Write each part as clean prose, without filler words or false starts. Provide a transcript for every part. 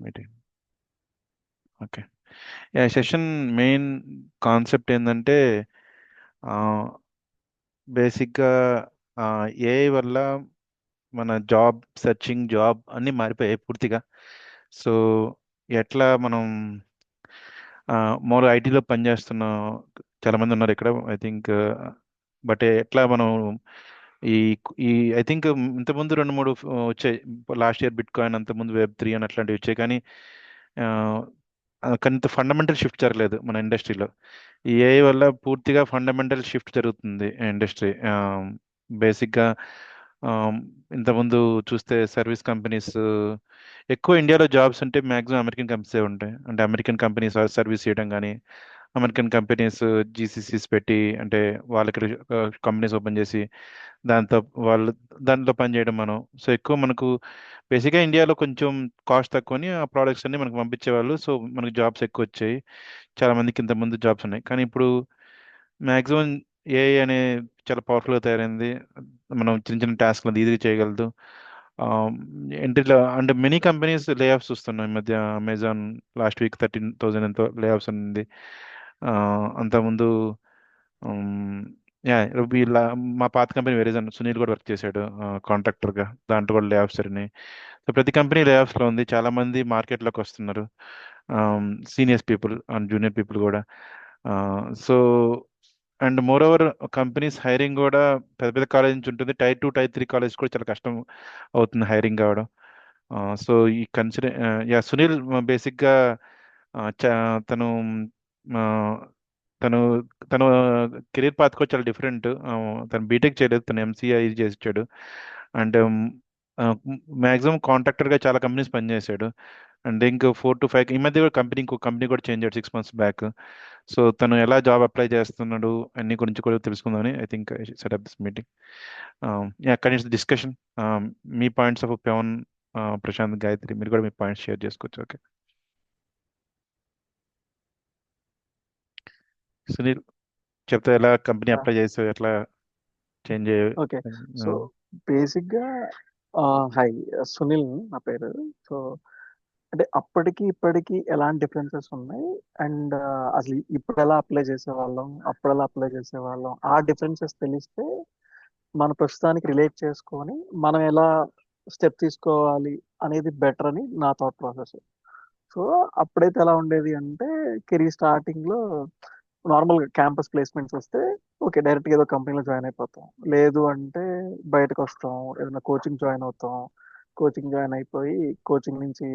Meeting. Okay. Session main concept ఏంటంటే బేసిక్గా AI వల్ల మన జాబ్ సెర్చింగ్ జాబ్ అన్నీ మారిపోయాయి పూర్తిగా. సో ఎట్లా మనం మోర్ ఐటీలో పనిచేస్తున్న చాలా మంది ఉన్నారు ఇక్కడ, ఐ థింక్. బట్ ఎట్లా మనం ఈ ఈ ఐ థింక్ ఇంతకుముందు రెండు మూడు వచ్చాయి. లాస్ట్ ఇయర్ బిట్ కాయిన్, అంతకుముందు Web3 అని అట్లాంటివి వచ్చాయి. కానీ ఆ, కొంత ఫండమెంటల్ షిఫ్ట్ జరగలేదు మన ఇండస్ట్రీలో. ఈ ఏఐ వల్ల పూర్తిగా ఫండమెంటల్ షిఫ్ట్ జరుగుతుంది ఇండస్ట్రీ. బేసిక్గా ఇంతకుముందు చూస్తే సర్వీస్ కంపెనీస్ ఎక్కువ ఇండియాలో జాబ్స్ ఉంటే మ్యాక్సిమం అమెరికన్ కంపెనీసే ఉంటాయి. అంటే అమెరికన్ కంపెనీస్ సర్వీస్ చేయడం కానీ, అమెరికన్ కంపెనీస్ జీసీసీస్ పెట్టి, అంటే వాళ్ళకి కంపెనీస్ ఓపెన్ చేసి దాంతో వాళ్ళు దాంట్లో పని చేయడం మనం. సో ఎక్కువ మనకు బేసిక్గా ఇండియాలో కొంచెం కాస్ట్ తక్కువని ఆ ప్రోడక్ట్స్ అన్ని మనకు పంపించేవాళ్ళు. సో మనకు జాబ్స్ ఎక్కువ వచ్చాయి. చాలా మందికి ఇంతకుముందు జాబ్స్ ఉన్నాయి. కానీ ఇప్పుడు మ్యాక్సిమం ఏఐ అనే చాలా పవర్ఫుల్గా తయారైంది. మనం చిన్న చిన్న టాస్క్లు ఈజీగా చేయగలదు. ఎంట్రీలో అంటే మెనీ కంపెనీస్ లే ఆఫ్స్ చూస్తున్నాం ఈ మధ్య. అమెజాన్ లాస్ట్ వీక్ 13,000 ఎంతో లే ఆఫ్స్ ఉంది. అంతకుముందు ఉమ్, యా వీళ్ళ మా పాత కంపెనీ వెరీజన్ సునీల్ కూడా వర్క్ చేశాడు కాంట్రాక్టర్గా. దాంట్లో కూడా లే ఆఫ్స్ జరిగినాయి. సో ప్రతి కంపెనీ లే ఆఫ్స్లో ఉంది. చాలా మంది మార్కెట్లోకి వస్తున్నారు, seniors people and junior people కూడా. So and moreover companies hiring కూడా పెద్ద పెద్ద కాలేజ్ నుంచి ఉంటుంది. టైర్ 2 టైర్ 3 కాలేజ్ కూడా చాలా కష్టం అవుతుంది హైరింగ్ కావడం. సో ఈ కన్సిడర్ యా సునీల్ బేసిక్గా తను ఆ, తను తను కెరీర్ పాత్ కూడా చాలా డిఫరెంట్. తను బీటెక్ చేయలేదు, తను ఎంసీఐ చేసాడు. అండ్ మ్యాక్సిమం కాంట్రాక్టర్గా చాలా కంపెనీస్ పనిచేశాడు. అండ్ ఇంకో 4 to 5 ఈ మధ్య కూడా ఇంకో కంపెనీ కూడా చేంజ్ అయ్యాడు 6 months బ్యాక్. సో తను ఎలా జాబ్ అప్లై చేస్తున్నాడు అన్ని గురించి కూడా తెలుసుకుందామని I think setup this meeting. అక్కడి నుంచి డిస్కషన్. మీ పాయింట్స్ ఆఫ్ పవన్, ప్రశాంత్, గాయత్రి, మీరు కూడా మీ పాయింట్స్ షేర్ చేసుకోవచ్చు. ఓకే సునీల్, చెప్తే ఎలా కంపెనీ అప్లై చేసావు, ఎట్లా చేంజ్ అయ్యావు. ఓకే. సో బేసిక్గా హాయ్, సునీల్ నా పేరు. సో అంటే అప్పటికి ఇప్పటికి ఎలాంటి డిఫరెన్సెస్ ఉన్నాయి, అండ్ అసలు ఇప్పుడు ఎలా అప్లై చేసేవాళ్ళం, అప్పుడు ఎలా అప్లై చేసేవాళ్ళం, ఆ డిఫరెన్సెస్ తెలిస్తే మన ప్రస్తుతానికి రిలేట్ చేసుకొని మనం ఎలా స్టెప్ తీసుకోవాలి అనేది బెటర్ అని నా థాట్ ప్రాసెస్. సో అప్పుడైతే ఎలా ఉండేది అంటే, కెరీర్ స్టార్టింగ్ లో నార్మల్ క్యాంపస్ ప్లేస్మెంట్స్ వస్తే ఓకే, డైరెక్ట్ గా ఏదో కంపెనీలో జాయిన్ అయిపోతాం. లేదు అంటే బయటకు వస్తాం, ఏదైనా కోచింగ్ జాయిన్ అవుతాం. కోచింగ్ జాయిన్ అయిపోయి కోచింగ్ నుంచి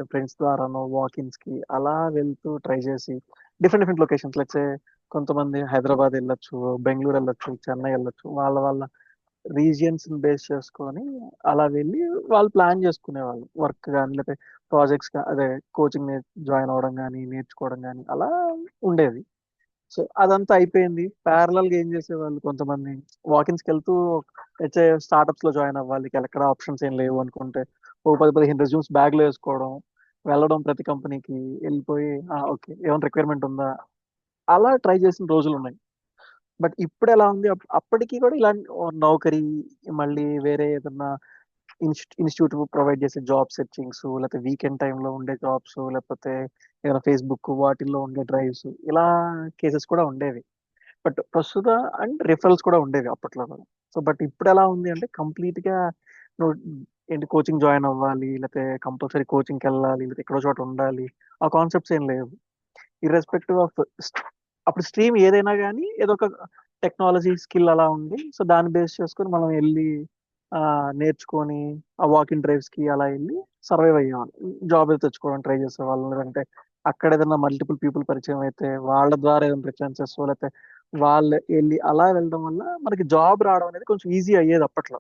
ఫ్రెండ్స్ ద్వారానో వాకిన్స్ కి అలా వెళ్తూ ట్రై చేసి డిఫరెంట్ డిఫరెంట్ లొకేషన్స్ లెట్సే కొంతమంది హైదరాబాద్ వెళ్ళొచ్చు, బెంగళూరు వెళ్ళొచ్చు, చెన్నై వెళ్ళొచ్చు. వాళ్ళ వాళ్ళ రీజియన్స్ బేస్ చేసుకొని అలా వెళ్ళి వాళ్ళు ప్లాన్ చేసుకునేవాళ్ళు వర్క్ కానీ, లేకపోతే ప్రాజెక్ట్స్, అదే కోచింగ్ జాయిన్ అవ్వడం కానీ, నేర్చుకోవడం కానీ అలా ఉండేది. సో అదంతా అయిపోయింది. ప్యారలల్ గా ఏం చేసేవాళ్ళు కొంతమంది, వాకిన్స్కి వెళ్తూ స్టార్టప్స్ లో జాయిన్ అవ్వాలి, ఎక్కడ ఆప్షన్స్ ఏం లేవు అనుకుంటే ఓ 10-15 రెజ్యూమ్స్ బ్యాగ్ లో వేసుకోవడం, వెళ్ళడం ప్రతి కంపెనీకి, వెళ్ళిపోయి ఓకే ఏమైనా రిక్వైర్మెంట్ ఉందా, అలా ట్రై చేసిన రోజులు ఉన్నాయి. బట్ ఇప్పుడు ఎలా ఉంది, అప్పటికి కూడా ఇలాంటి నౌకరీ, మళ్ళీ వేరే ఏదన్నా ఇన్స్టిట్యూట్ ప్రొవైడ్ చేసే జాబ్ సెర్చింగ్స్, లేకపోతే వీకెండ్ టైంలో ఉండే జాబ్స్, లేకపోతే ఏదైనా ఫేస్బుక్ వాటిల్లో ఉండే డ్రైవ్స్, ఇలా కేసెస్ కూడా ఉండేవి. బట్ ప్రస్తుత అండ్ రిఫరల్స్ కూడా ఉండేవి అప్పట్లో కూడా. సో బట్ ఇప్పుడు ఎలా ఉంది అంటే కంప్లీట్ గా నువ్వు ఏంటి కోచింగ్ జాయిన్ అవ్వాలి, లేకపోతే కంపల్సరీ కోచింగ్కి వెళ్ళాలి, లేకపోతే ఎక్కడో చోట ఉండాలి, ఆ కాన్సెప్ట్స్ ఏం లేవు. ఇర్రెస్పెక్టివ్ ఆఫ్ అప్పుడు స్ట్రీమ్ ఏదైనా కానీ ఏదో ఒక టెక్నాలజీ స్కిల్ అలా ఉంది. సో దాన్ని బేస్ చేసుకొని మనం వెళ్ళి ఆ, నేర్చుకొని ఆ వాకింగ్ డ్రైవ్స్ కి అలా వెళ్ళి సర్వైవ్ అయ్యేవాళ్ళం. జాబ్ అయితే తెచ్చుకోవడం ట్రై చేసేవాళ్ళం. లేదంటే అక్కడ ఏదైనా మల్టిపుల్ పీపుల్ పరిచయం అయితే వాళ్ళ ద్వారా ఏదైనా రిఫరెన్సెస్, లేకపోతే వాళ్ళు వెళ్ళి అలా వెళ్ళడం వల్ల మనకి జాబ్ రావడం అనేది కొంచెం ఈజీ అయ్యేది అప్పట్లో.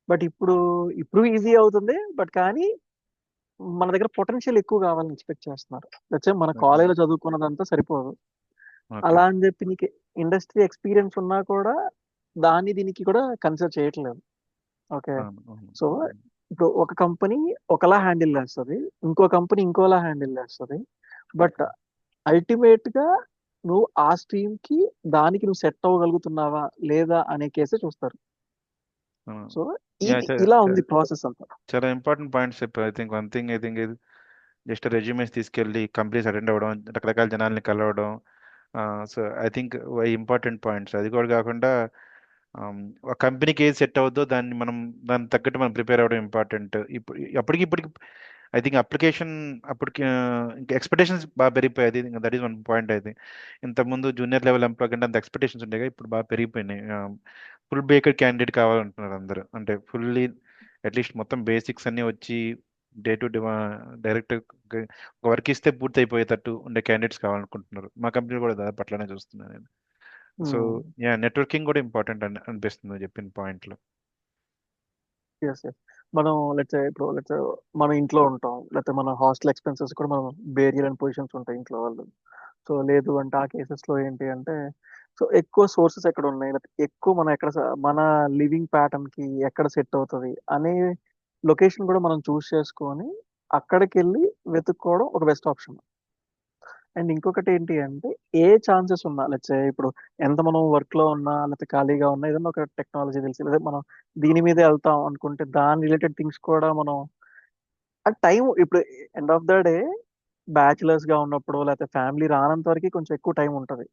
బట్ ఇప్పుడు ఈజీ అవుతుంది. బట్ కానీ మన దగ్గర పొటెన్షియల్ ఎక్కువ కావాలని ఎక్స్పెక్ట్ చేస్తున్నారు. వచ్చే మన కాలేజీలో చదువుకున్నదంతా సరిపోదు. ఓకే. అలా అని చెప్పి నీకు ఇండస్ట్రీ ఎక్స్పీరియన్స్ ఉన్నా కూడా దాన్ని దీనికి కూడా కన్సిడర్ చేయట్లేదు. ఓకే. అవును, అవును. సో ఇప్పుడు ఒక కంపెనీ ఒకలా హ్యాండిల్ చేస్తుంది, ఇంకో కంపెనీ ఇంకోలా హ్యాండిల్ చేస్తుంది. బట్ అల్టిమేట్ గా నువ్వు ఆ స్ట్రీమ్ కి దానికి నువ్వు సెట్ అవ్వగలుగుతున్నావా లేదా అనే కేసే చూస్తారు. సో యా ఇది ఇలా ఉంది ప్రాసెస్ అంతా. చాలా ఇంపార్టెంట్ పాయింట్స్ చెప్పారు. I think one thing, I think just resumes తీసుకెళ్ళి కంపెనీస్ అటెండ్ అవ్వడం, రకరకాల జనాల్ని కలవడం. So I think important points అది కూడా కాకుండా ఒక కంపెనీకి ఏది సెట్ అవుద్దో దాన్ని తగ్గట్టు మనం ప్రిపేర్ అవ్వడం ఇంపార్టెంట్. ఇప్పుడు ఇప్పటికి ఐ థింక్ అప్లికేషన్ అప్పటికి ఇంకా ఎక్స్పెక్టేషన్స్ బాగా పెరిగిపోయాయి. That is one point. అయితే ఇంతకుముందు జూనియర్ లెవెల్ ఎంప్లాయ్ కంటే అంత ఎక్స్పెక్టేషన్స్ ఉండేగా, ఇప్పుడు బాగా పెరిగిపోయినాయి. ఫుల్ బేకర్ క్యాండిడేట్ కావాలంటున్నారు అందరూ. అంటే ఫుల్లీ అట్లీస్ట్ మొత్తం బేసిక్స్ అన్నీ వచ్చి డే టు డే డైరెక్ట్ ఒక వర్క్ ఇస్తే పూర్తి అయిపోయేటట్టు ఉండే క్యాండిడేట్స్ కావాలనుకుంటున్నారు. మా కంపెనీ కూడా దాదాపు అట్లానే చూస్తున్నాను నేను. సో యా, నెట్వర్కింగ్ కూడా ఇంపార్టెంట్ అనిపిస్తుంది నువ్వు చెప్పిన పాయింట్లో. Yes yes. మనం లెట్స్ మన ఇంట్లో ఉంటాం, లేకపోతే మన హాస్టల్ ఎక్స్పెన్సెస్ కూడా మనం బేర్ చేయలేని పొజిషన్స్ ఉంటాయి ఇంట్లో వాళ్ళు. సో లేదు అంటే ఆ కేసెస్ లో ఏంటి అంటే, సో ఎక్కువ సోర్సెస్ ఎక్కడ ఉన్నాయి, లేకపోతే ఎక్కువ మనం మన లివింగ్ ప్యాటర్న్ కి ఎక్కడ సెట్ అవుతుంది అనే లొకేషన్ కూడా మనం చూస్ చేసుకొని అక్కడికి వెళ్ళి వెతుక్కోవడం ఒక బెస్ట్ ఆప్షన్. అండ్ ఇంకొకటి ఏంటి అంటే, ఏ ఛాన్సెస్ ఉన్నా ఇప్పుడు ఎంత మనం వర్క్ లో ఉన్నా లేకపోతే ఖాళీగా ఉన్నా ఏదైనా ఒక టెక్నాలజీ తెలిసి లేదా మనం దీని మీదే వెళ్తాం అనుకుంటే దాని రిలేటెడ్ థింగ్స్ కూడా మనం ఆ టైం ఇప్పుడు end of the day bachelors గా ఉన్నప్పుడు లేకపోతే ఫ్యామిలీ రానంత వరకు కొంచెం ఎక్కువ టైం ఉంటది.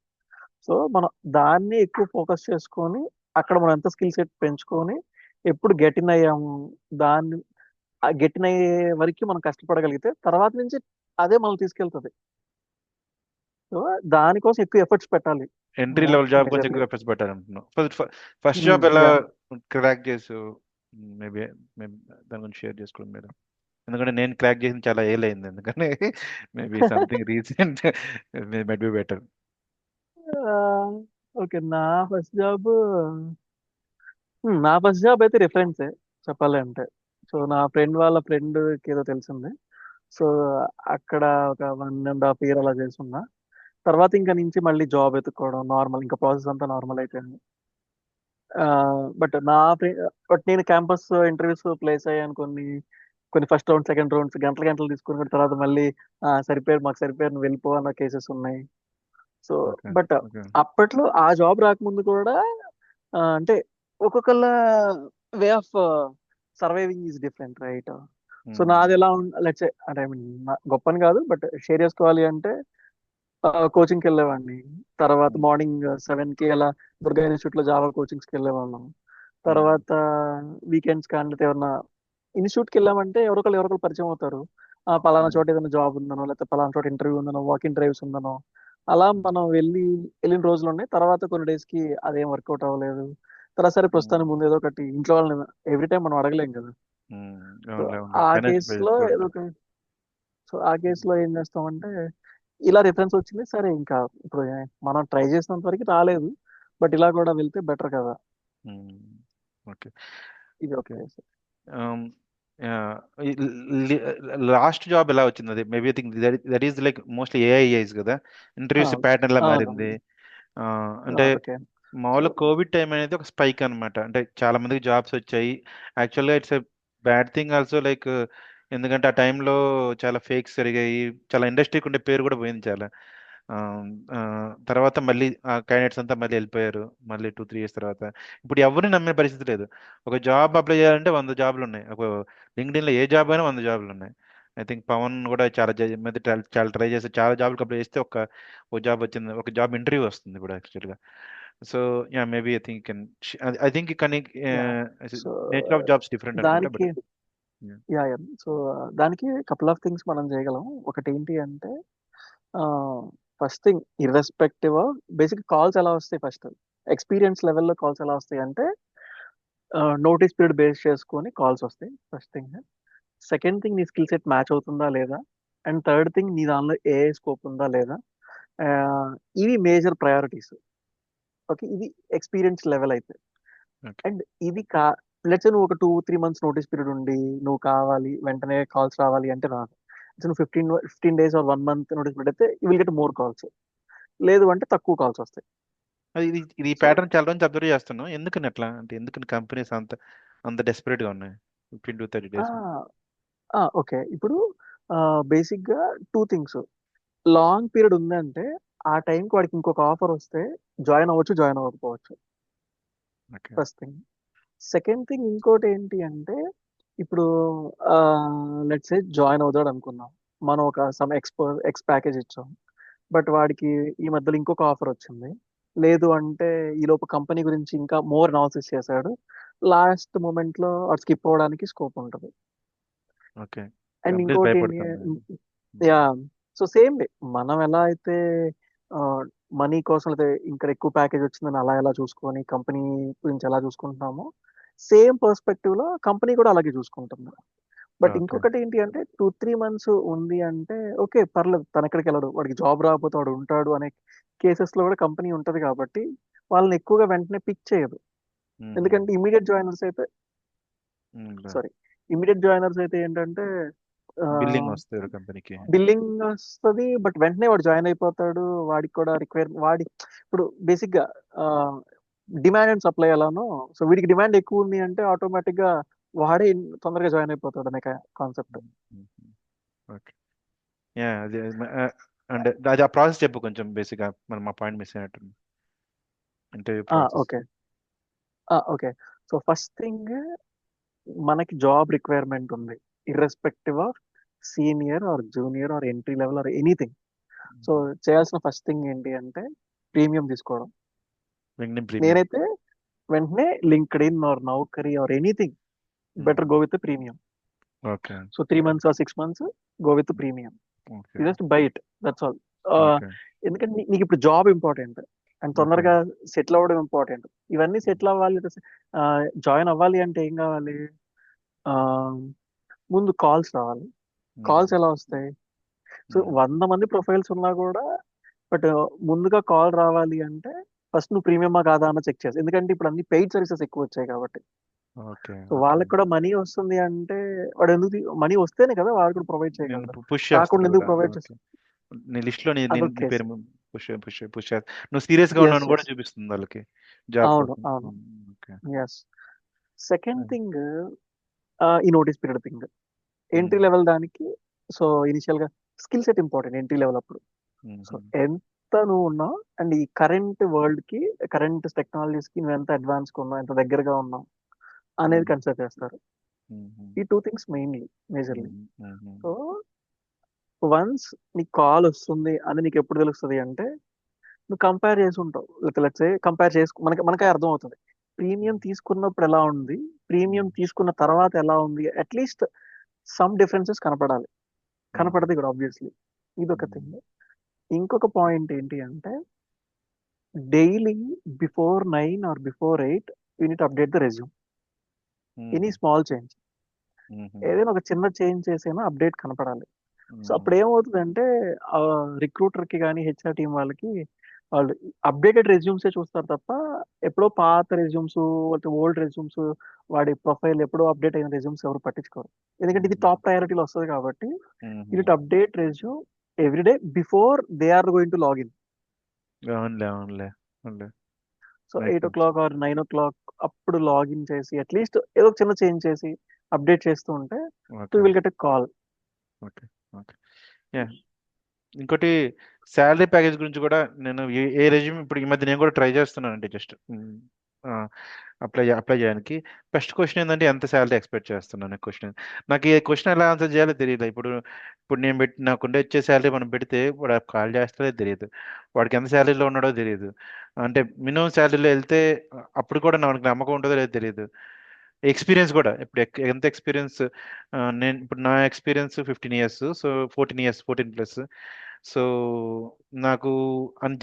సో మనం దాన్ని ఎక్కువ ఫోకస్ చేసుకొని అక్కడ మనం ఎంత స్కిల్ సెట్ పెంచుకొని ఎప్పుడు గెట్ ఇన్ అయ్యాము, దాన్ని గెట్ ఇన్ అయ్యే వరకు మనం కష్టపడగలిగితే తర్వాత నుంచి అదే మనం తీసుకెళ్తుంది. సో దానికోసం ఎక్కువ ఎఫర్ట్స్ పెట్టాలి. ఎంట్రీ లెవెల్ మోస్ట్ జాబ్ కొంచెం మెజర్లీ. ఎక్కువ ఎఫర్ట్స్ పెట్టాలంటున్నావు. ఫస్ట్ జాబ్ ఎలా యా. క్రాక్ చేసు? మేబీ మేము దాని గురించి షేర్ చేసుకోండి మీరు. ఎందుకంటే నేను క్రాక్ చేసిన చాలా ఏళ్ళు అయింది. ఎందుకంటే maybe something recent might be better. Okay. నా ఫస్ట్ జాబ్ అయితే రిఫరెన్సే చెప్పాలంటే. సో నా ఫ్రెండ్ వాళ్ళ ఫ్రెండ్కి ఏదో తెలిసింది. సో అక్కడ ఒక 1.5 year అలా చేస్తున్నా. తర్వాత ఇంకా నుంచి మళ్ళీ జాబ్ ఎత్తుక్కోవడం నార్మల్, ఇంకా ప్రాసెస్ అంతా నార్మల్ అయిపోయింది. బట్ బట్ నేను క్యాంపస్ ఇంటర్వ్యూస్ ప్లేస్ అయ్యాను కొన్ని. కొన్ని ఫస్ట్ రౌండ్ సెకండ్ రౌండ్స్ గంటలు గంటలు తీసుకుని కూడా తర్వాత మళ్ళీ సరిపోయారు, మాకు సరిపోయారు, నువ్వు వెళ్ళిపో అన్న కేసెస్ ఉన్నాయి. So okay. But okay. అప్పట్లో ఆ జాబ్ రాకముందు కూడా అంటే ఒక్కొక్కళ్ళ way of surviving is different, right? So నాది ఎలా లెట్స్ అంటే ఐ మీన్ గొప్పని కాదు, బట్ షేర్ చేసుకోవాలి అంటే కోచింగ్కి వెళ్ళేవాడిని. తర్వాత మార్నింగ్ 7కి అలా దుర్గా ఇన్స్టిట్యూట్ లో జావా కోచింగ్స్కి వెళ్ళేవాళ్ళం. తర్వాత వీకెండ్స్ కానీ లేకపోతే ఎవరన్నా ఇన్స్టిట్యూట్కి వెళ్ళామంటే ఎవరొకరు పరిచయం అవుతారు. పలానా చోట ఏదైనా జాబ్ ఉందనో లేకపోతే పలానా చోట ఇంటర్వ్యూ ఉందనో వాకింగ్ డ్రైవ్స్ ఉందనో అలా మనం వెళ్ళిన రోజులు ఉన్నాయి. తర్వాత కొన్ని డేస్ కి అదేం వర్కౌట్ అవ్వలేదు. తర్వాత సరే ప్రస్తుతానికి ముందు ఏదో ఒకటి ఇంట్లో వాళ్ళని ఎవ్రీ టైం మనం అడగలేం కదా. సో అవునులే, అవునులే, ఆ ఫైనాన్షియల్ కేసులో ప్రెజర్స్ కూడా ఏదో ఉంటాయి. ఒక సో ఆ కేసులో ఏం చేస్తామంటే ఇలా రిఫరెన్స్ వచ్చింది సరే ఇంకా ఇప్పుడు మనం ట్రై చేసినంత వరకు రాలేదు, బట్ ఇలా కూడా వెళ్తే బెటర్ కదా. ఓకే. ఇది ఒక ఓకే. కేసు. లాస్ట్ జాబ్ ఎలా వచ్చింది? అది maybe think that is like mostly AIS కదా. ఇంటర్వ్యూస్ అవును. ప్యాటర్న్ లా మారింది. అవునవును. ఆ, అంటే ఓకే. సో మామూలుగా కోవిడ్ టైం అనేది ఒక స్పైక్ అన్నమాట. అంటే చాలా మందికి జాబ్స్ వచ్చాయి. యాక్చువల్గా it's a bad thing also, like ఎందుకంటే ఆ టైంలో చాలా ఫేక్స్ జరిగాయి. చాలా ఇండస్ట్రీకి ఉండే పేరు కూడా పోయింది చాలా. ఆ, ఆ, తర్వాత మళ్ళీ ఆ క్యాండిడేట్స్ అంతా మళ్ళీ వెళ్ళిపోయారు. మళ్ళీ 2-3 years తర్వాత ఇప్పుడు ఎవరిని నమ్మే పరిస్థితి లేదు. ఒక జాబ్ అప్లై చేయాలంటే 100 జాబ్లు ఉన్నాయి. ఒక లింక్డ్ఇన్లో ఏ జాబ్ అయినా 100 జాబ్లు ఉన్నాయి. ఐ థింక్ పవన్ కూడా మధ్య చాలా ట్రై చేస్తే చాలా జాబ్లకు అప్లై చేస్తే ఒక జాబ్ వచ్చింది, ఒక జాబ్ ఇంటర్వ్యూ వస్తుంది ఇప్పుడు యాక్చువల్గా. So yeah, maybe I think I think కానీ yeah. So nature of jobs different అనుకుంటా, దానికి బట్ యా సో దానికి కపుల్ ఆఫ్ థింగ్స్ మనం చేయగలం. ఒకటి ఏంటి అంటే first thing irrespective basic calls ఎలా వస్తాయి, ఫస్ట్ ఎక్స్పీరియన్స్ లెవెల్లో కాల్స్ ఎలా వస్తాయి అంటే నోటీస్ పీరియడ్ బేస్ చేసుకొని కాల్స్ వస్తాయి ఫస్ట్ థింగ్. సెకండ్ థింగ్ నీ స్కిల్ సెట్ మ్యాచ్ అవుతుందా లేదా. అండ్ థర్డ్ థింగ్ నీ దానిలో ఏ స్కోప్ ఉందా లేదా. ఆ, ఇవి మేజర్ ప్రయారిటీస్. ఓకే, ఇది ఎక్స్పీరియన్స్ లెవెల్ అయితే. ఓకే. అండ్ ఇది లెట్స్ నువ్వు ఒక 2-3 months నోటీస్ పీరియడ్ ఉండి నువ్వు కావాలి వెంటనే కాల్స్ రావాలి అంటే రాదు. నువ్వు 15 days or 1 month notice period అయితే you will get more calls. లేదు అంటే తక్కువ కాల్స్ వస్తాయి. ఇది సో ప్యాటర్న్ చాలా రోజు అబ్జర్వ్ చేస్తున్నాం. ఎందుకని అట్లా అంటే ఎందుకని కంపెనీస్ అంత అంత desperate గా ఉన్నాయి 15 to 30 days? ఓకే, ఇప్పుడు బేసిక్ గా 2 things. లాంగ్ పీరియడ్ ఉందంటే ఆ టైంకి వాడికి ఇంకొక ఆఫర్ వస్తే జాయిన్ అవ్వచ్చు, జాయిన్ అవ్వకపోవచ్చు. Okay. First thing. Second thing ఇంకోటి ఏంటి అంటే ఇప్పుడు లెట్స్ సే జాయిన్ అవుతాడు అనుకుందాం. మనం ఒక సమ్ ఎక్స్ ప్యాకేజ్ ఇచ్చాం. బట్ వాడికి ఈ మధ్యలో ఇంకొక ఆఫర్ వచ్చింది. లేదు అంటే ఈ లోపు కంపెనీ గురించి ఇంకా మోర్ అనాలిసిస్ చేశాడు. లాస్ట్ మూమెంట్ లో వాడు స్కిప్ అవ్వడానికి స్కోప్ ఉంటుంది. ఓకే. అండ్ కంపెనీస్ ఇంకోటి ఏంటి, భయపడుతుంది. యా, సో సేమ్ వే మనం ఎలా అయితే మనీ కోసం అయితే ఇంకా ఎక్కువ ప్యాకేజ్ వచ్చిందని అలా ఎలా చూసుకొని కంపెనీ గురించి ఎలా చూసుకుంటున్నామో, సేమ్ పర్స్పెక్టివ్ లో కంపెనీ కూడా అలాగే చూసుకుంటుంది. But okay. ఇంకొకటి ఏంటి అంటే 2-3 months ఉంది అంటే ఓకే పర్లేదు, తన ఎక్కడికి వెళ్ళడు, వాడికి జాబ్ రాకపోతే వాడు ఉంటాడు అనే కేసెస్ లో కూడా కంపెనీ ఉంటది కాబట్టి వాళ్ళని ఎక్కువగా వెంటనే పిక్ చేయదు. ఎందుకంటే ఇమీడియట్ జాయినర్స్ అయితే, సారీ, ఇమీడియట్ జాయినర్స్ అయితే ఏంటంటే బిల్లింగ్ వస్తుంది కంపెనీకి. బిల్లింగ్ వస్తుంది, బట్ వెంటనే వాడు జాయిన్ అయిపోతాడు. వాడికి కూడా వాడి ఇప్పుడు బేసిక్ గా డిమాండ్ అండ్ సప్లై ఎలానో, సో వీడికి డిమాండ్ ఎక్కువ ఉంది అంటే ఆటోమేటిక్ గా వాడే తొందరగా జాయిన్ అయిపోతాడు అనే కాన్సెప్ట్. ఓకే. యా అది అంటే అది ఆ ప్రాసెస్ చెప్పు కొంచెం బేసిక్గా, మనం మా పాయింట్ మిస్ అయినట్టుంది, interview process. Okay. Okay. So first thing, మనకి జాబ్ రిక్వైర్మెంట్ ఉంది, irrespective of senior or junior or entry level or anything. So చేయాల్సిన ఫస్ట్ థింగ్ ఏంటి అంటే ప్రీమియం తీసుకోవడం. LinkedIn premium. నేనైతే వెంటనే LinkedIn or Naukri or anything, better go with premium. Okay. So 3 months or 6 months go with premium. Okay. You just buy it, that's all. Okay. ఎందుకంటే నీకు ఇప్పుడు job important and okay. తొందరగా settle అవ్వడం important. ఇవన్నీ settle అవ్వాలి, join అవ్వాలి అంటే ఏం కావాలి? ఆ, ముందు కాల్స్ రావాలి. కాల్స్ ఎలా వస్తాయి? సో 100 మంది ప్రొఫైల్స్ ఉన్నా కూడా, బట్ ముందుగా కాల్ రావాలి అంటే ఫస్ట్ నువ్వు ప్రీమియమా కాదా అన్న చెక్ చేసి, ఎందుకంటే ఇప్పుడు అన్ని పెయిడ్ సర్వీసెస్ ఎక్కువ వచ్చాయి కాబట్టి. ఓకే. So okay. వాళ్ళకి కూడా మనీ వస్తుంది అంటే వాడు ఎందుకు మనీ వస్తేనే కదా వాడు కూడా ప్రొవైడ్ నేను చేయగలరు. పుష్ రాకుండా చేస్తాడు ఎందుకు కూడా. Provide okay. చేస్తారు? నీ లిస్ట్లో నీ నీ అదొక నీ కేసు. పేరు పుష్ చేస్తా, నువ్వు సీరియస్గా ఎస్, ఉన్నావు కూడా ఎస్, చూపిస్తుంది వాళ్ళకి జాబ్ అవును, కోసం. అవును, ఓకే. ఎస్. సెకండ్ థింగ్, ఈ నోటీస్ పీరియడ్ థింగ్. ఎంట్రీ మ్మ్. లెవెల్ దానికి, సో ఇనిషియల్ గా skill set important entry level అప్పుడు. సో మ్మ్. ఎంత నువ్వు ఉన్నావు అండ్ ఈ కరెంట్ వరల్డ్ కి, కరెంట్ టెక్నాలజీస్ కి నువ్వు ఎంత అడ్వాన్స్ గా ఉన్నావు, ఎంత దగ్గరగా ఉన్నావు అనేది మ్మ్. కన్సిడర్ చేస్తారు. మ్మ్. ఈ 2 things మెయిన్లీ, మేజర్లీ. మ్మ్. మ్మ్. సో వన్స్ నీకు కాల్ వస్తుంది అని నీకు ఎప్పుడు తెలుస్తుంది అంటే నువ్వు కంపేర్ చేసి ఉంటావు. లెట్స్ కంపేర్ చేసుకు మనకి మనకే అర్థం అవుతుంది ప్రీమియం తీసుకున్నప్పుడు ఎలా ఉంది, ప్రీమియం తీసుకున్న తర్వాత ఎలా ఉంది. అట్లీస్ట్ సమ్ డిఫరెన్సెస్ కనపడాలి. మ్మ్. కనపడదు కూడా ఆబ్వియస్లీ. ఇది ఒక మ్మ్. థింగ్. ఇంకొక పాయింట్ ఏంటి అంటే daily before 9 are before 8 unit update the resume. Any hmm. Small change, మ్మ్. ఏదైనా ఒక చిన్న చేంజ్ చేసినా అప్డేట్ కనపడాలి. సో మ్మ్. అప్పుడు ఏమవుతుందంటే రిక్రూటర్ కి కానీ హెచ్ఆర్ టీం వాళ్ళకి వాళ్ళు అప్డేటెడ్ రెజ్యూమ్సే చూస్తారు తప్ప ఎప్పుడో పాత రెజ్యూమ్స్, ఓల్డ్ రెజ్యూమ్స్, వాడి ప్రొఫైల్ ఎప్పుడో అప్డేట్ అయిన రెజ్యూమ్స్ ఎవరు పట్టించుకోరు. ఎందుకంటే ఇది మ్మ్. టాప్ ప్రయారిటీలో వస్తుంది కాబట్టి మ్మ్. You need update resume every day before they are going to login. అవునులే, అవునులే, అవునులే. So make 8 sense. o'clock are 9 o'clock అప్పుడు లాగిన్ చేసి అట్లీస్ట్ ఏదో ఒక చిన్న చేంజ్ చేసి అప్డేట్ చేస్తూ ఉంటే you okay. Will get a call. Okay. Okay. Yeah. ఇంకోటి, శాలరీ ప్యాకేజ్ గురించి కూడా నేను ఏ రెజ్యూమ్ ఇప్పుడు ఈ మధ్య నేను కూడా ట్రై చేస్తున్నానండి, జస్ట్ అప్లై చేయడానికి. ఫస్ట్ క్వశ్చన్ ఏంటంటే ఎంత శాలరీ ఎక్స్పెక్ట్ చేస్తున్నాను క్వశ్చన్. నాకు ఈ క్వశ్చన్ ఎలా ఆన్సర్ చేయాలో తెలియదు. ఇప్పుడు ఇప్పుడు నేను నాకుండే వచ్చే శాలరీ మనం పెడితే వాడు కాల్ చేస్తాడో తెలియదు, వాడికి ఎంత శాలరీలో ఉన్నాడో తెలియదు. అంటే మినిమం శాలరీలో వెళ్తే అప్పుడు కూడా మనకు నమ్మకం ఉంటుందో లేదో తెలియదు. ఎక్స్పీరియన్స్ కూడా ఇప్పుడు ఎంత ఎక్స్పీరియన్స్, నేను ఇప్పుడు నా experience 15 years, so 14 years, 14+. So నాకు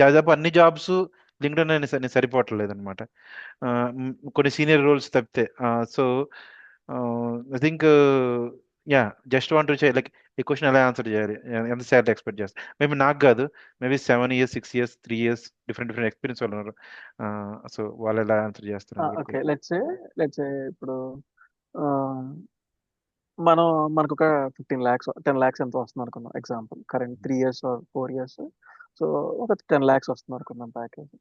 దాదాపు అన్ని జాబ్స్ లింక్డ్ఇన్ నేను సరిపోవట్లేదు అనమాట, కొన్ని సీనియర్ రోల్స్ తప్పితే. So I think, yeah, just want to like ఈ క్వశ్చన్ ఎలా ఆన్సర్ చేయాలి, ఎంత శాలరీ ఎక్స్పెక్ట్ చేస్తాను. మేబీ నాకు కాదు, maybe 7 years, 6 years, 3 years different different experience వాళ్ళు ఉన్నారు. సో వాళ్ళు ఎలా ఆన్సర్ చేస్తారు ఓకే, లెట్స్ సే ఇప్పుడు ఆ, మనం మనకు ఒక 15 lakhs 10 lakhs ఎంత వస్తుంది అనుకుందాం example. Current 3 years or 4 years, so ఒక 10 lakhs వస్తుంది అనుకుందాం ప్యాకేజ్.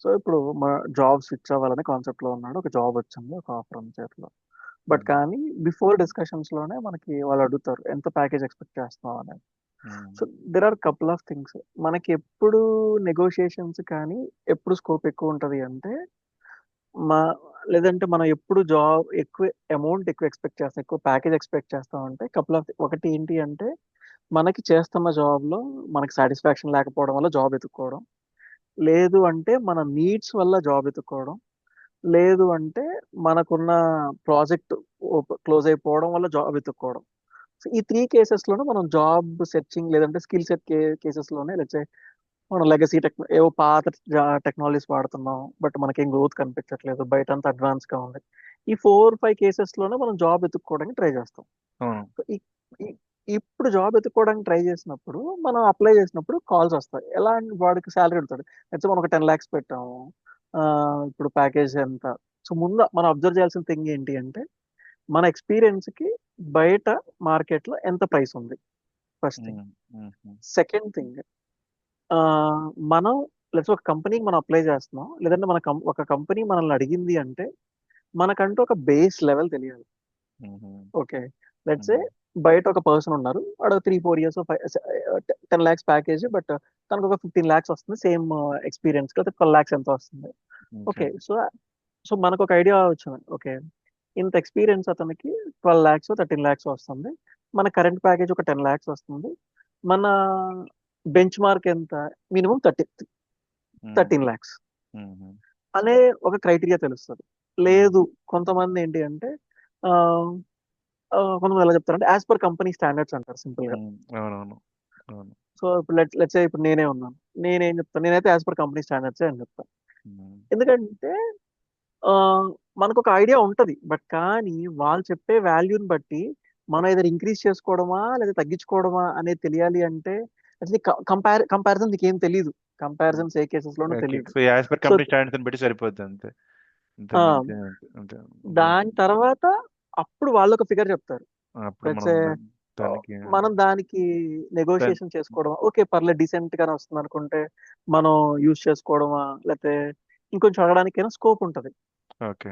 సో ఇప్పుడు మన జాబ్ స్విచ్ అవ్వాలనే కాన్సెప్ట్ లో ఉన్నాడు, ఒక జాబ్ వచ్చింది, ఒక ఆఫర్ ఉంది చేతిలో. బట్ కానీ బిఫోర్ డిస్కషన్స్ లోనే మనకి వాళ్ళు అడుగుతారు ఎంత ప్యాకేజ్ ఎక్స్పెక్ట్ చేస్తున్నావు అనేది. So there are couple of things. మనకి ఎప్పుడు నెగోషియేషన్స్ కానీ ఎప్పుడు స్కోప్ ఎక్కువ ఉంటది అంటే మా లేదంటే మనం ఎప్పుడు జాబ్ ఎక్కువ అమౌంట్ ఎక్కువ ఎక్స్పెక్ట్ చేస్తాం, ఎక్కువ ప్యాకేజ్ ఎక్స్పెక్ట్ చేస్తాం అంటే కపుల్ ఆఫ్, ఒకటి ఏంటి అంటే మనకి చేస్తున్న జాబ్ లో మనకి సాటిస్ఫాక్షన్ లేకపోవడం వల్ల జాబ్ ఎత్తుక్కోవడం, లేదు అంటే మన నీడ్స్ వల్ల జాబ్ ఎత్తుక్కోవడం, లేదు అంటే మనకున్న ప్రాజెక్ట్ క్లోజ్ అయిపోవడం వల్ల జాబ్ ఎత్తుక్కోవడం. సో ఈ త్రీ కేసెస్ లోనే మనం జాబ్ సెర్చింగ్ లేదంటే స్కిల్ సెట్ కేసెస్ లోనే లేకపోతే మనం లెగసీ ఏవో పాత టెక్నాలజీస్ వాడుతున్నాం, బట్ మనకేం గ్రోత్ కనిపించట్లేదు, బయట అంతా అడ్వాన్స్ గా ఉంది. ఈ 4-5 కేసెస్ లోనే మనం జాబ్ ఎత్తుక్కోవడానికి ట్రై చేస్తాం. అవును. సో ఈ- ఇప్పుడు జాబ్ ఎత్తుక్కోవడానికి ట్రై చేసినప్పుడు మనం అప్లై చేసినప్పుడు కాల్స్ వస్తాయి. ఎలా అంటే వాడికి శాలరీ అడుగుతాడు. అయితే మనం ఒక 10 lakhs పెట్టాము, ఆ, ఇప్పుడు ప్యాకేజ్ ఎంత. సో ముందు మనం అబ్జర్వ్ చేయాల్సిన థింగ్ ఏంటి అంటే మన ఎక్స్పీరియన్స్ కి బయట మార్కెట్ లో ఎంత ప్రైస్ ఉంది, ఫస్ట్ థింగ్. ఉమ్, ఉమ్, ఉమ్, సెకండ్ థింగ్, మనం లేకపోతే ఒక కంపెనీకి మనం అప్లై చేస్తున్నాం, లేదంటే ఒక కంపెనీ మనల్ని అడిగింది అంటే మనకంటూ ఒక బేస్ లెవెల్ తెలియాలి. ఉమ్, ఓకే, లెట్స్ సే ఉమ్, బయట ఒక పర్సన్ ఉన్నారు, వాడు 3-4 years 10 lakhs ప్యాకేజ్, బట్ తనకు ఒక 15 lakhs వస్తుంది సేమ్ ఎక్స్పీరియన్స్, లేదా 12 lakhs ఎంత వస్తుంది. ఓకే. ఓకే, సో సో మనకు ఒక ఐడియా వచ్చింది. ఓకే, ఇంత ఎక్స్పీరియన్స్ అతనికి 12 lakhs 13 lakhs వస్తుంది, మన కరెంట్ ప్యాకేజ్ ఒక 10 lakhs వస్తుంది, మన బెంచ్ మార్క్ ఎంత, మినిమం 13 lakhs ఉమ్, ఉమ్, అనే ఒక క్రైటీరియా తెలుస్తుంది. ఉమ్, లేదు, కొంతమంది ఏంటి అంటే ఆ, కొంతమంది ఎలా చెప్తారంటే యాజ్ పర్ కంపెనీ స్టాండర్డ్స్ అంటారు సింపుల్ గా. అవునవును. అవును. సో ఇప్పుడు లెట్స్ సే ఇప్పుడు నేనే ఉన్నాను, నేనేం చెప్తాను, నేనైతే యాజ్ పర్ కంపెనీ స్టాండర్డ్స్ అని చెప్తాను. ఉమ్, ఎందుకంటే ఆ, మనకు ఒక ఐడియా ఉంటది, బట్ కానీ వాళ్ళు చెప్పే వాల్యూని బట్టి మనం ఏదైనా ఇంక్రీజ్ చేసుకోవడమా లేదా తగ్గించుకోవడమా అనేది తెలియాలి అంటే అసలు కంపారిజన్ నీకు ఏం తెలియదు, కంపారిజన్స్ ఏ కేసెస్ లోనూ ఓకే. తెలియదు. So as per so company standards బట్టి సరిపోద్ది అంతే. అంతే మంచి అంతే అంతే. దాని తర్వాత అప్పుడు వాళ్ళు ఒక ఫిగర్ చెప్తారు. అప్పుడు లెట్స్ మనం సే దానికి మనం దానికి దాని నెగోషియేషన్ చేసుకోవడం, ఓకే పర్లేదు డీసెంట్ గానే వస్తుంది అనుకుంటే మనం యూజ్ చేసుకోవడమా, లేకపోతే ఇంకొంచెం అడగడానికైనా స్కోప్ ఉంటది. ఓకే.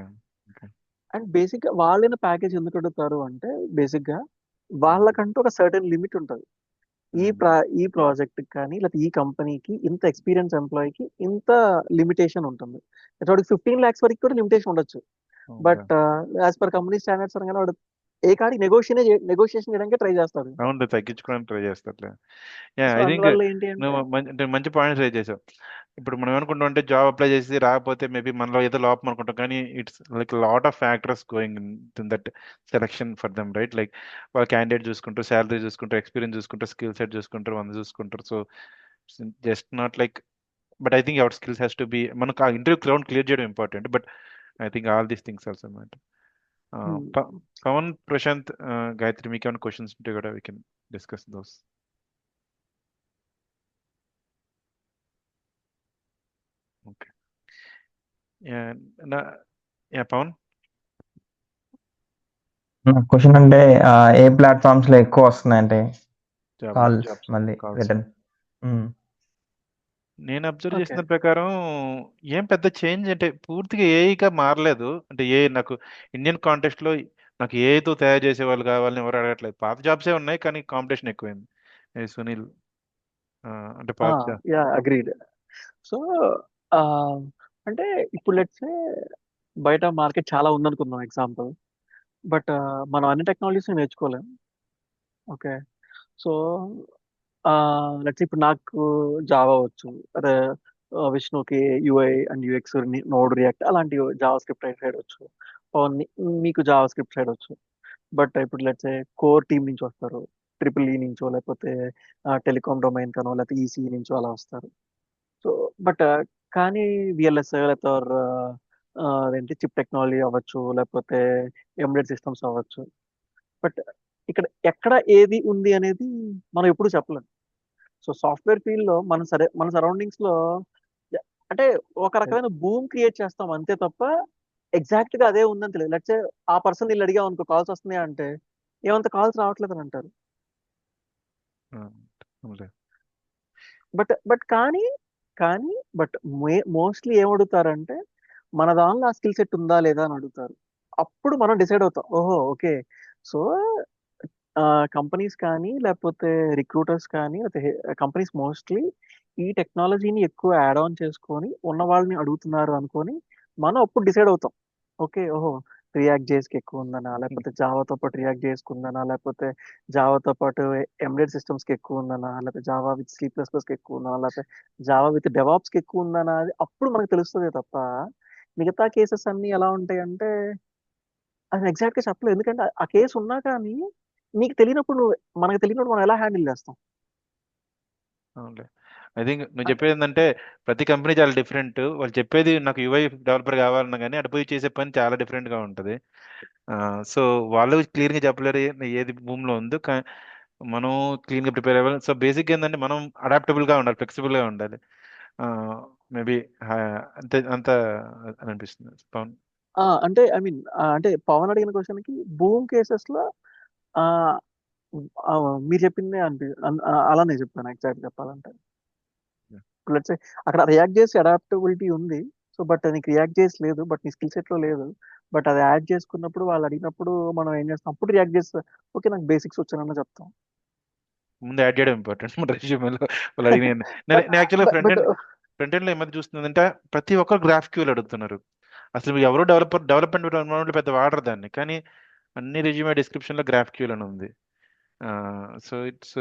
ఓకే. అండ్ బేసిక్ గా వాళ్ళైన ప్యాకేజ్ ఎందుకు అడుగుతారు అంటే బేసిక్ గా ఉమ్, వాళ్ళకంటూ ఒక సర్టెన్ లిమిట్ ఉంటుంది. ఉమ్, ఈ ప్రాజెక్ట్ కానీ లేకపోతే ఈ కంపెనీకి ఇంత ఎక్స్పీరియన్స్ ఎంప్లాయీకి ఇంత లిమిటేషన్ ఉంటుంది. వాడికి 15 lakhs వరకు కూడా లిమిటేషన్ ఉండొచ్చు, okay. But as per company standards అనగానే వాడు ఏ కాడికి నెగోషియేషన్ చేయడానికి ట్రై చేస్తాడు. అవును, తగ్గించుకోవడానికి ట్రై చేస్తారులే. యా, సో ఐ థింక్ అందువల్ల ఏంటి అంటే నువ్వు అంటే మంచి పాయింట్స్ రైజ్ చేసావు. ఇప్పుడు మనం ఏమనుకుంటాం అంటే జాబ్ అప్లై చేసి రాకపోతే మేబీ మనలో ఏదో లోపం అనుకుంటాం, కానీ it's like lot of factors going in that selection for them, right? Like వాళ్ళ క్యాండిడేట్ చూసుకుంటారు, శాలరీ చూసుకుంటారు, ఎక్స్పీరియన్స్ చూసుకుంటారు, స్కిల్ సెట్ చూసుకుంటారు, వంద చూసుకుంటారు. So just not like, but I think our skills has to be, మనకు ఆ ఇంటర్వ్యూ క్రౌడ్ క్లియర్ చేయడం important, but I think all these things also matter. Pavan, Prashant, Gayatri, మీకు ఏమైనా క్వశ్చన్స్ ఉంటే కూడా we can discuss those. Okay. Pawan, question అంటే ఏ platforms లో ఎక్కువ వస్తున్నాయంటే జాబ్ కాల్స్ జాబ్స్ మళ్ళీ కాల్స్. రిటర్న్. నేను అబ్జర్వ్ ఓకే. చేసిన ప్రకారం ఏం పెద్ద చేంజ్ అంటే పూర్తిగా ఏఐగా మారలేదు. అంటే ఏ నాకు ఇండియన్ కాంటెక్స్ట్ లో నాకు ఏఐతో తయారు చేసే వాళ్ళు కావాలని ఎవరు అడగట్లేదు. పాత జాబ్సే ఉన్నాయి కానీ కాంపిటీషన్ ఎక్కువైంది. సునీల్, ఆ, అంటే పాత జాబ్. Yeah agreed. సో అంటే ఇప్పుడు లెట్స్ సే బయట మార్కెట్ చాలా ఉందనుకుందాం ఎగ్జాంపుల్, బట్ మనం అన్ని టెక్నాలజీస్ నేర్చుకోలేం. ఓకే, సో లెట్స్ ఇప్పుడు నాకు జావా వచ్చు, అదే విష్ణుకి UI and UX, node react అలాంటి జావా స్క్రిప్ట్ సైడ్ వచ్చు, మీకు జావా స్క్రిప్ట్ సైడ్ వచ్చు. బట్ ఇప్పుడు లెట్స్ కోర్ టీమ్ నుంచి వస్తారు, ట్రిపుల్ ఈ నుంచో లేకపోతే టెలికామ్ డొమైన్ కనో లేకపోతే ఈసీ నుంచో అలా వస్తారు. సో బట్ కానీ విఎల్ఎస్ లేకపోతే అదేంటి చిప్ టెక్నాలజీ అవ్వచ్చు, లేకపోతే ఎంబెడెడ్ సిస్టమ్స్ అవ్వచ్చు. బట్ ఇక్కడ ఎక్కడ ఏది ఉంది అనేది మనం ఎప్పుడు చెప్పలేం. సో సాఫ్ట్వేర్ ఫీల్డ్ లో మన సరౌండింగ్స్ లో అంటే ఒక రకమైన భూమ్ క్రియేట్ చేస్తాం అంతే తప్ప ఎగ్జాక్ట్ గా అదే ఉందని తెలియదు. లెట్స్ ఆ పర్సన్ వీళ్ళు అడిగా అనుకో కాల్స్ వస్తున్నాయా అంటే ఏమంత కాల్స్ రావట్లేదు అని అంటారు. ఆ, అవునులే. బట్ కానీ కానీ బట్ మోస్ట్లీ ఏం అడుగుతారంటే మన దానిలో ఆ స్కిల్ సెట్ ఉందా లేదా అని అడుగుతారు. అప్పుడు మనం డిసైడ్ అవుతాం, ఓహో ఓకే. సో కంపెనీస్ కానీ లేకపోతే రిక్రూటర్స్ కానీ లేకపోతే కంపెనీస్ మోస్ట్లీ ఈ టెక్నాలజీని ఎక్కువ యాడ్ ఆన్ చేసుకొని ఉన్న వాళ్ళని అడుగుతున్నారు అనుకొని మనం అప్పుడు డిసైడ్ అవుతాం. ఓకే, ఓహో రియాక్ట్ జేస్కి ఎక్కువ ఉందనా, లేకపోతే జావాతో పాటు రియాక్ట్ జేస్కి ఉందనా, లేకపోతే జావాతో పాటు ఎంబెడెడ్ సిస్టమ్స్కి ఎక్కువ ఉందనా, లేకపోతే జావా విత్ సి ప్లస్ ప్లస్కి ఎక్కువ ఉందనా, లేకపోతే జావా విత్ డెవాప్స్కి ఎక్కువ ఉందనా, అది అప్పుడు మనకు తెలుస్తుంది తప్ప మిగతా కేసెస్ అన్ని ఎలా ఉంటాయి అంటే అది ఎగ్జాక్ట్ గా చెప్పలేదు. ఎందుకంటే ఆ కేసు ఉన్నా కానీ నీకు తెలియనప్పుడు మనకు తెలియనప్పుడు మనం ఎలా హ్యాండిల్ చేస్తాం. అవునులే. ఐ థింక్ నువ్వు చెప్పేది ఏంటంటే ప్రతి కంపెనీ చాలా డిఫరెంట్. వాళ్ళు చెప్పేది నాకు యూఐ డెవలపర్ కావాలన్నా కానీ అటు పోయి చేసే పని చాలా different గా ఉంటుంది. సో వాళ్ళు క్లియర్గా చెప్పలేరు ఏది భూమిలో ఉందో. మనం క్లీన్గా ప్రిపేర్ అవ్వాలి. సో బేసిక్ ఏంటంటే మనం అడాప్టబుల్గా ఉండాలి, ఫ్లెక్సిబుల్గా ఉండాలి. మేబీ అంతే అంత అని అనిపిస్తుంది. పవన్. అంటే ఐ మీన్ అంటే పవన్ అడిగిన క్వశ్చన్ కి భూమ్ కేసెస్ లో ఆ, ఆ, మీరు చెప్పిందే అలానే చెప్పాను ఎగ్జాక్ట్ చెప్పాలంటే. లెట్స్ అక్కడ రియాక్ట్ చేసి అడాప్టబిలిటీ ఉంది. సో బట్ నీకు రియాక్ట్ చేసి లేదు, బట్ నీ స్కిల్ సెట్ లో లేదు. బట్ అది యాడ్ చేసుకున్నప్పుడు వాళ్ళు అడిగినప్పుడు మనం ఏం చేస్తాం, అప్పుడు రియాక్ట్ చేస్తే ఓకే నాకు బేసిక్స్ వచ్చానన్న చెప్తాం. ముందు యాడ్ చేయడం ఇంపార్టెంట్ మన రెజ్యూమేలో. వాళ్ళు అడిగిన నేను బట్ నేను యాక్చువల్గా ఫ్రంట్ బట్ ఎండ్ ఫ్రంట్ ఎండ్లో ఏమైనా చూస్తుందంటే ప్రతి ఒక్కరు గ్రాఫ్క్యూఎల్ అడుగుతున్నారు. అసలు ఎవరో డెవలప్మెంట్ ఎన్విరాన్మెంట్లో పెద్ద వాడరు దాన్ని, కానీ అన్ని రెజ్యూమే డిస్క్రిప్షన్లో గ్రాఫ్క్యూఎల్ అని ఉంది. సో ఇట్స్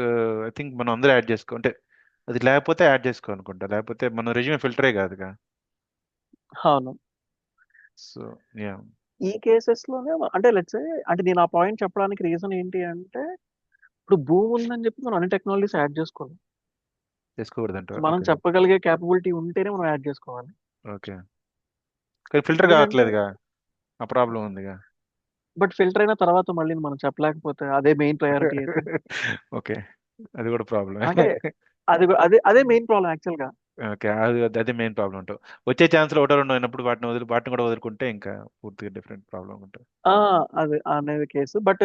ఐ థింక్ మనం అందరూ యాడ్ చేసుకో అంటే అది లేకపోతే యాడ్ చేసుకో అనుకుంటా, లేకపోతే మన రెజ్యూమే ఫిల్టరే కాదుగా. అవును, సో యా, ఈ కేసెస్ లోనే అంటే లెట్స్ అంటే నేను ఆ పాయింట్ చెప్పడానికి రీజన్ ఏంటి అంటే ఇప్పుడు భూమి ఉందని చెప్పి మనం అన్ని టెక్నాలజీస్ యాడ్ చేసుకోవాలి. చేసుకోకూడదంట. సో మనం ఓకే. చెప్పగలిగే క్యాపబిలిటీ ఉంటేనే మనం యాడ్ చేసుకోవాలి. ఓకే, కానీ ఫిల్టర్ ఎందుకంటే కావట్లేదుగా, ఆ ప్రాబ్లం ఉందిగా. బట్ ఫిల్టర్ అయిన తర్వాత మళ్ళీ మనం చెప్పలేకపోతే అదే మెయిన్ ప్రయారిటీ అయితే ఓకే, అది కూడా ప్రాబ్లమే. అంటే అదే మెయిన్ ప్రాబ్లం యాక్చువల్ గా. ఓకే, అది మెయిన్ ప్రాబ్లం ఉంటుంది. వచ్చే ఛాన్స్లో ఒకటో రెండో అయినప్పుడు వాటిని కూడా వదులుకుంటే ఇంకా పూర్తిగా డిఫరెంట్ ప్రాబ్లం ఉంటుంది. ఆ అది అనేది కేసు. బట్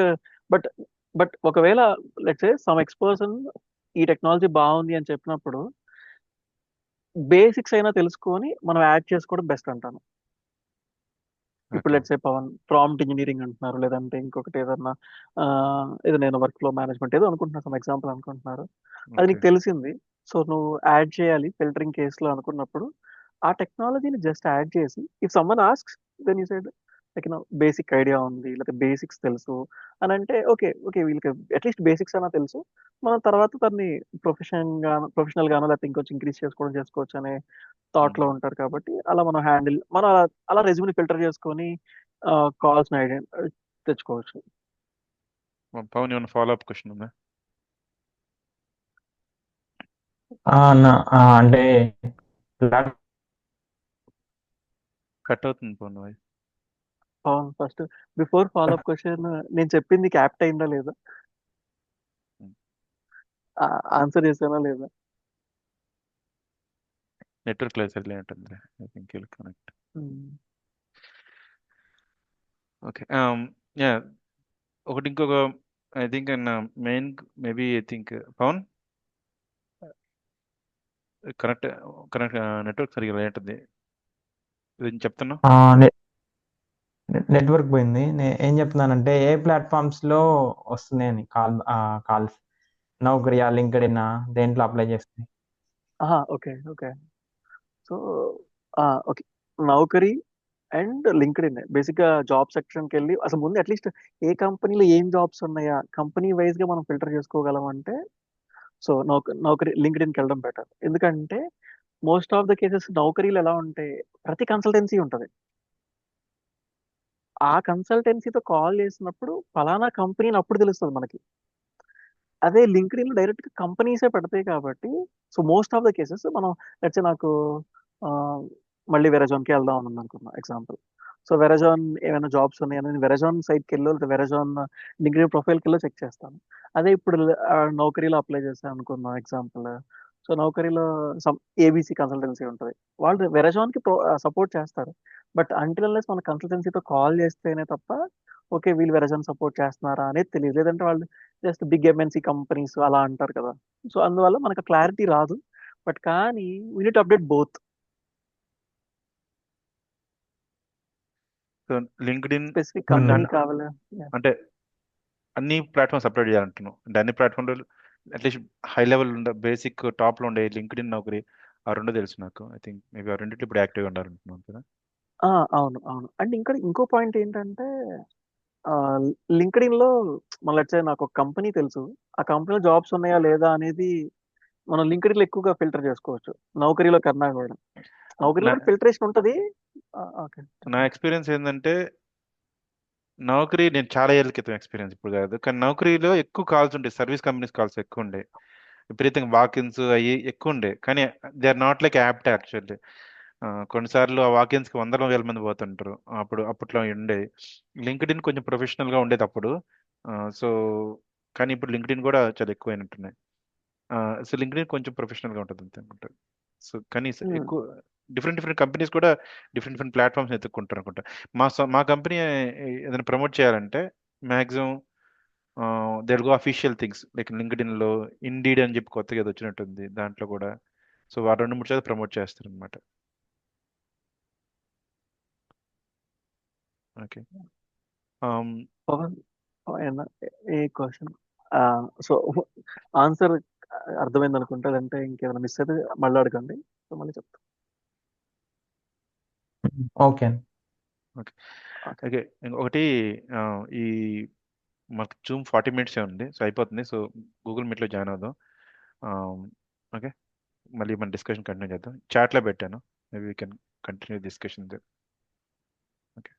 బట్ బట్ ఒకవేళ లెట్స్ సమ్ ఎక్స్పర్సన్ ఈ టెక్నాలజీ బాగుంది అని చెప్పినప్పుడు బేసిక్స్ అయినా తెలుసుకొని మనం యాడ్ చేసుకోవడం బెస్ట్ అంటాను. ఇప్పుడు okay. Let's Pavan prompt engineering అంటున్నారు, లేదంటే ఇంకొకటి ఏదన్నా ఆ, ఏదో నేను వర్క్ ఫ్లో మేనేజ్మెంట్ ఏదో అనుకుంటున్నా, సమ్ ఎగ్జాంపుల్ అనుకుంటున్నారు. అది ఓకే. నీకు తెలిసింది. సో నువ్వు యాడ్ చేయాలి ఫిల్టరింగ్ కేసులో అనుకున్నప్పుడు ఆ టెక్నాలజీని జస్ట్ యాడ్ చేసి if someone asks then you said like basic idea ఉంది లేకపోతే బేసిక్స్ తెలుసు అని అంటే ఓకే ఓకే వీళ్ళకి అట్లీస్ట్ బేసిక్స్ అయినా తెలుసు, మనం తర్వాత దాన్ని ప్రొఫెషనల్ గానో లేకపోతే ఇంకొంచెం ఇంక్రీజ్ చేసుకోవచ్చు అనే థాట్ లో ఉంటారు. కాబట్టి అలా మనం మనం అలా రెజ్యూమ్ని ఫిల్టర్ చేసుకొని కావాల్సిన ఐడియా తెచ్చుకోవచ్చు. పవన్ ఏమైనా ఫాలో అప్ క్వశ్చన్ ఉందా? అన్న అంటే ప్లాట్ కట్ అవుతుంది పవన్ వాయిస్. అవును, first before follow up question నేను చెప్పింది క్యాప్ట్ అయిందా లేదా, ఆన్సర్ చేసానా లేదా. నెట్వర్క్ లేదు, సరిలే ఉంటుంది. I think will connect. Hmm. Okay. Yeah, ఒకటి ఇంకొక I think main maybe I think Pavan connect connect network సరిగా లేటుంది. ఇది చెప్తున్నా. నెట్వర్క్ పోయింది. నేను ఏం చెప్తున్నానంటే ఏ ప్లాట్ఫామ్స్ లో వస్తున్నాయని కాల్స్ నౌకరియా, లింక్డ్ఇన్ దేంట్లో అప్లై చేస్తాయి? Okay okay. So okay, Naukri and linked in basic గా జాబ్ సెక్షన్ కి వెళ్ళి అసలు ముందు అట్లీస్ట్ ఏ కంపెనీలో ఏం జాబ్స్ ఉన్నాయా కంపెనీ వైజ్ గా మనం ఫిల్టర్ చేసుకోగలం అంటే సో నౌకరీ లింక్డ్ ఇన్కి వెళ్ళడం బెటర్. ఎందుకంటే మోస్ట్ ఆఫ్ ద కేసెస్ నౌకరీలు ఎలా ఉంటాయి, ప్రతి కన్సల్టెన్సీ ఉంటుంది. ఆ కన్సల్టెన్సీతో కాల్ చేసినప్పుడు ఫలానా కంపెనీని అప్పుడు తెలుస్తుంది మనకి. అదే లింక్డ్ ఇన్ డైరెక్ట్ గా కంపెనీసే పెడతాయి కాబట్టి so most of the cases మనం లెట్స్ నాకు ఆ, మళ్ళీ వెరజాన్కి వెళ్దాం అని అనుకున్నా ఎగ్జాంపుల్. సో వెరజాన్ ఏమైనా జాబ్స్ ఉన్నాయని నేను వెరజాన్ సైట్కి వెళ్ళో లేదా వెరజాన్ లింక్డ్ ప్రొఫైల్కి వెళ్ళో చెక్ చేస్తాను. అదే ఇప్పుడు నౌకరీలో అప్లై చేశాను అనుకున్నాం ఎగ్జాంపుల్. సో నౌకరీలో సమ్ ఏబీసీ కన్సల్టెన్సీ ఉంటుంది, వాళ్ళు వెరజాన్కి సపోర్ట్ చేస్తారు. బట్ అంటిల్ అన్లెస్ మన కన్సల్టెన్సీతో కాల్ చేస్తేనే తప్ప ఓకే వీళ్ళు వెరజాన్ సపోర్ట్ చేస్తున్నారా అనేది తెలియదు. లేదంటే వాళ్ళు జస్ట్ బిగ్ ఎంఎన్సీ కంపెనీస్ అలా అంటారు కదా. సో అందువల్ల మనకు క్లారిటీ రాదు. బట్ కానీ we need update both. So linked in specific um. Company కావాలి. అంటే అన్ని ప్లాట్ఫామ్స్ అప్లోడ్ చేయాలంటున్నాను. అంటే అన్ని ప్లాట్ఫామ్లో అట్లీస్ట్ హై లెవెల్ ఉండే బేసిక్ టాప్లో ఉండే లింక్డ్ ఇన్ నౌకరీ ఆ రెండు తెలుసు నాకు. ఐ థింక్ మేబీ ఆ రెండింటిలో ఇప్పుడు యాక్టివ్గా ఉండాలంటున్నాను కదా. అవును అవును. అండ్ ఇంకా ఇంకో పాయింట్ ఏంటంటే లింక్డ్ఇన్ లో మన లెట్స్ సే నాకు ఒక కంపెనీ తెలుసు. ఆ కంపెనీలో జాబ్స్ ఉన్నాయా లేదా అనేది మనం లింక్డ్ఇన్ లో ఎక్కువగా ఫిల్టర్ చేసుకోవచ్చు. నౌకరీలో కన్నా కూడా. నౌకరీలో నా కూడా ఫిల్టరేషన్ ఉంటది. ఓకే, నా చెప్పండి. ఎక్స్పీరియన్స్ ఏంటంటే నౌకరీ నేను చాలా ఏళ్ళ క్రితం ఎక్స్పీరియన్స్ ఇప్పుడు కాదు, కానీ నౌకరీలో ఎక్కువ కాల్స్ ఉండే, సర్వీస్ కంపెనీస్ కాల్స్ ఎక్కువ ఉండే, విపరీతంగా వాకిన్స్ అయ్యి ఎక్కువ ఉండే. కానీ they are not like apt actually. కొన్నిసార్లు ఆ వాకిన్స్కి వందల వేల మంది పోతుంటారు. అప్పట్లో ఉండే లింక్డ్ ఇన్ కొంచెం ప్రొఫెషనల్గా ఉండేది అప్పుడు. సో కానీ ఇప్పుడు లింక్డ్ ఇన్ కూడా చాలా ఎక్కువైనట్టున్నాయి. సో లింక్డ్ ఇన్ కొంచెం ప్రొఫెషనల్గా ఉంటుంది అంతే అనుకుంటారు. సో కానీ ఉమ్, ఎక్కువ డిఫరెంట్ డిఫరెంట్ కంపెనీస్ కూడా డిఫరెంట్ డిఫరెంట్ ప్లాట్ఫామ్స్ ఎత్తుక్కుంటారు అనుకుంటా. మా కంపెనీ ఏదైనా ప్రమోట్ చేయాలంటే maximum Telugu official things like లింక్డ్ ఇన్లో ఇండీడ్ అని చెప్పి కొత్తగా ఏదో వచ్చినట్టుంది దాంట్లో కూడా. సో వారు 2-3 శాతం ప్రమోట్ చేస్తారు అనమాట. ఓకే. పవన్ పవన్, ఏ క్వశ్చన్? సో ఆన్సర్ అర్థమైంది అనుకుంటా. అంటే ఇంకేమైనా మిస్ అయితే మళ్ళీ అడగండి. సో మళ్ళీ చెప్తాను. ఓకే. ఓకే. ఓకే. ఓకే. ఇంకొకటి ఈ మాకు జూమ్ 40 మినిట్సే ఉంది, సో అయిపోతుంది. సో గూగుల్ మీట్లో జాయిన్ అవుదాం. ఓకే. మళ్ళీ మన డిస్కషన్ కంటిన్యూ చేద్దాం. చాట్లో పెట్టాను, maybe we can continue discussion. Okay.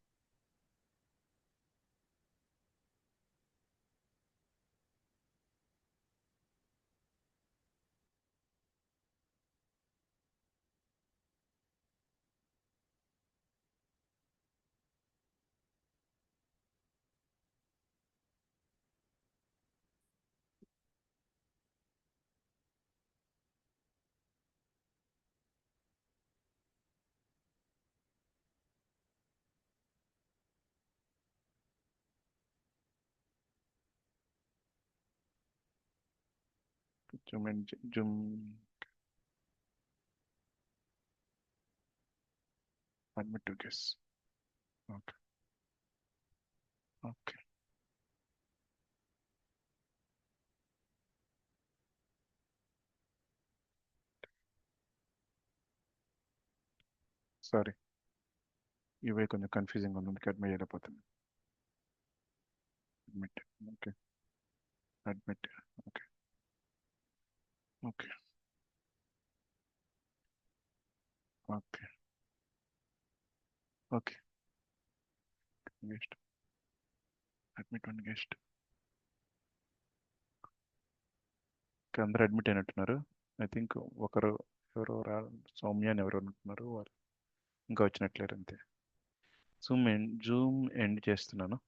Zoom and Zoom admit to guest. Okay. Okay. Sorry, ఇవే కొంచెం కన్ఫ్యూజింగ్ ఉంది, అందుకే అడ్మిట్ చేయలేకపోతుంది. Admit. Okay. Admit. Okay. Okay. Okay. Okay. Guest. Admit one guest. అందరూ అడ్మిట్ అయినట్టున్నారు. ఐ థింక్ ఒకరు ఎవరో సౌమ్య అని ఎవరు అనుకున్నారు, వాళ్ళు ఇంకా వచ్చినట్లేరు అంతే. జూమ్ ఎండ్ చేస్తున్నాను.